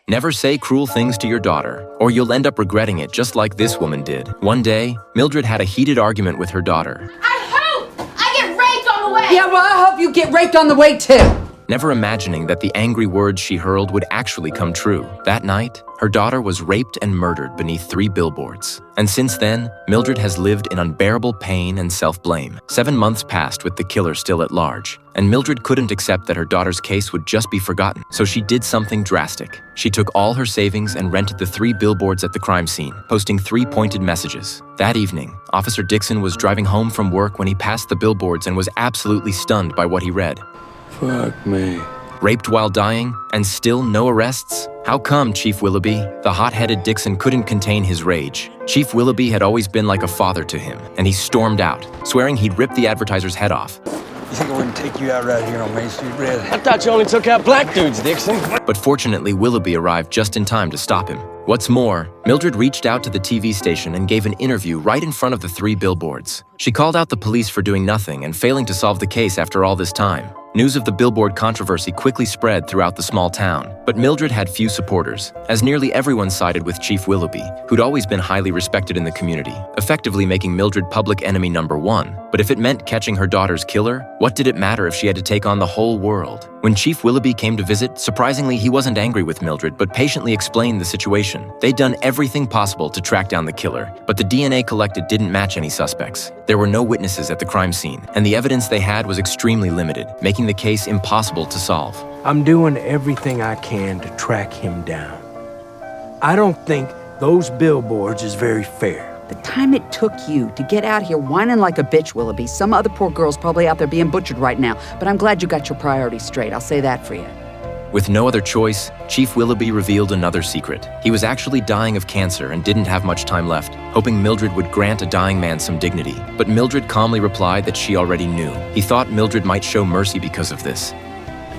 Never say cruel things to your daughter, or you'll end up regretting it just like this woman did. One day, Mildred had a heated argument with her daughter. I hope I get raped on the way! Yeah, well, I hope you get raped on the way too. Never imagining that the angry words she hurled would actually come true. That night, her daughter was raped and murdered beneath 3 billboards. And since then, Mildred has lived in unbearable pain and self-blame. 7 months passed with the killer still at large, and Mildred couldn't accept that her daughter's case would just be forgotten. So she did something drastic. She took all her savings and rented the 3 billboards at the crime scene, posting 3 pointed messages. That evening, Officer Dixon was driving home from work when he passed the billboards and was absolutely stunned by what he read. Fuck me. Raped while dying, and still no arrests? How come, Chief Willoughby? The hot-headed Dixon couldn't contain his rage. Chief Willoughby had always been like a father to him, and he stormed out, swearing he'd rip the advertiser's head off. You think I wouldn't take you out right here on Main Street, Red? I thought you only took out black dudes, Dixon. But fortunately, Willoughby arrived just in time to stop him. What's more, Mildred reached out to the TV station and gave an interview right in front of the 3 billboards. She called out the police for doing nothing and failing to solve the case after all this time. News of the billboard controversy quickly spread throughout the small town, but Mildred had few supporters, as nearly everyone sided with Chief Willoughby, who'd always been highly respected in the community, effectively making Mildred public enemy number 1. But if it meant catching her daughter's killer, what did it matter if she had to take on the whole world? When Chief Willoughby came to visit, surprisingly, he wasn't angry with Mildred, but patiently explained the situation. They'd done everything possible to track down the killer, but the DNA collected didn't match any suspects. There were no witnesses at the crime scene, and the evidence they had was extremely limited, making the case impossible to solve. I'm doing everything I can to track him down. I don't think those billboards is very fair. The time it took you to get out here whining like a bitch, Willoughby, some other poor girl's probably out there being butchered right now, but I'm glad you got your priorities straight. I'll say that for you. With no other choice, Chief Willoughby revealed another secret. He was actually dying of cancer and didn't have much time left, hoping Mildred would grant a dying man some dignity. But Mildred calmly replied that she already knew. He thought Mildred might show mercy because of this.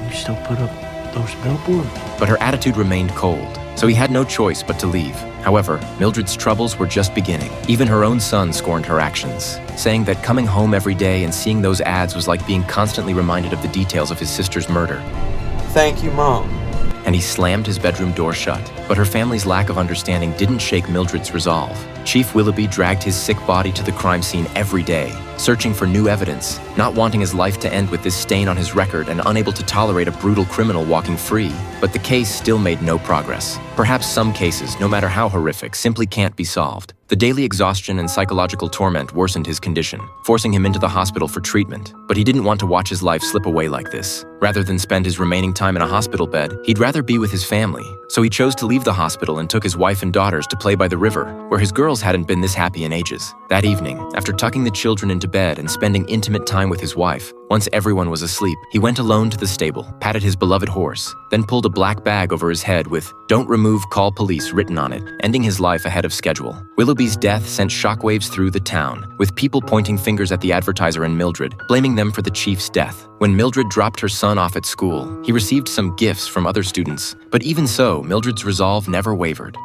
You still put up those billboards? But her attitude remained cold, so he had no choice but to leave. However, Mildred's troubles were just beginning. Even her own son scorned her actions, saying that coming home every day and seeing those ads was like being constantly reminded of the details of his sister's murder. Thank you, Mom. And he slammed his bedroom door shut. But her family's lack of understanding didn't shake Mildred's resolve. Chief Willoughby dragged his sick body to the crime scene every day, searching for new evidence, not wanting his life to end with this stain on his record and unable to tolerate a brutal criminal walking free. But the case still made no progress. Perhaps some cases, no matter how horrific, simply can't be solved. The daily exhaustion and psychological torment worsened his condition, forcing him into the hospital for treatment. But he didn't want to watch his life slip away like this. Rather than spend his remaining time in a hospital bed, he'd rather be with his family. So he chose to leave the hospital and took his wife and daughters to play by the river, where his girls hadn't been this happy in ages. That evening, after tucking the children into bed and spending intimate time with his wife, once everyone was asleep, he went alone to the stable, patted his beloved horse, then pulled a black bag over his head with "Don't remove, call police" written on it, ending his life ahead of schedule. Willoughby's death sent shockwaves through the town, with people pointing fingers at the advertiser and Mildred, blaming them for the chief's death. When Mildred dropped her son off at school, he received some gifts from other students. But even so, Mildred's resolve never wavered.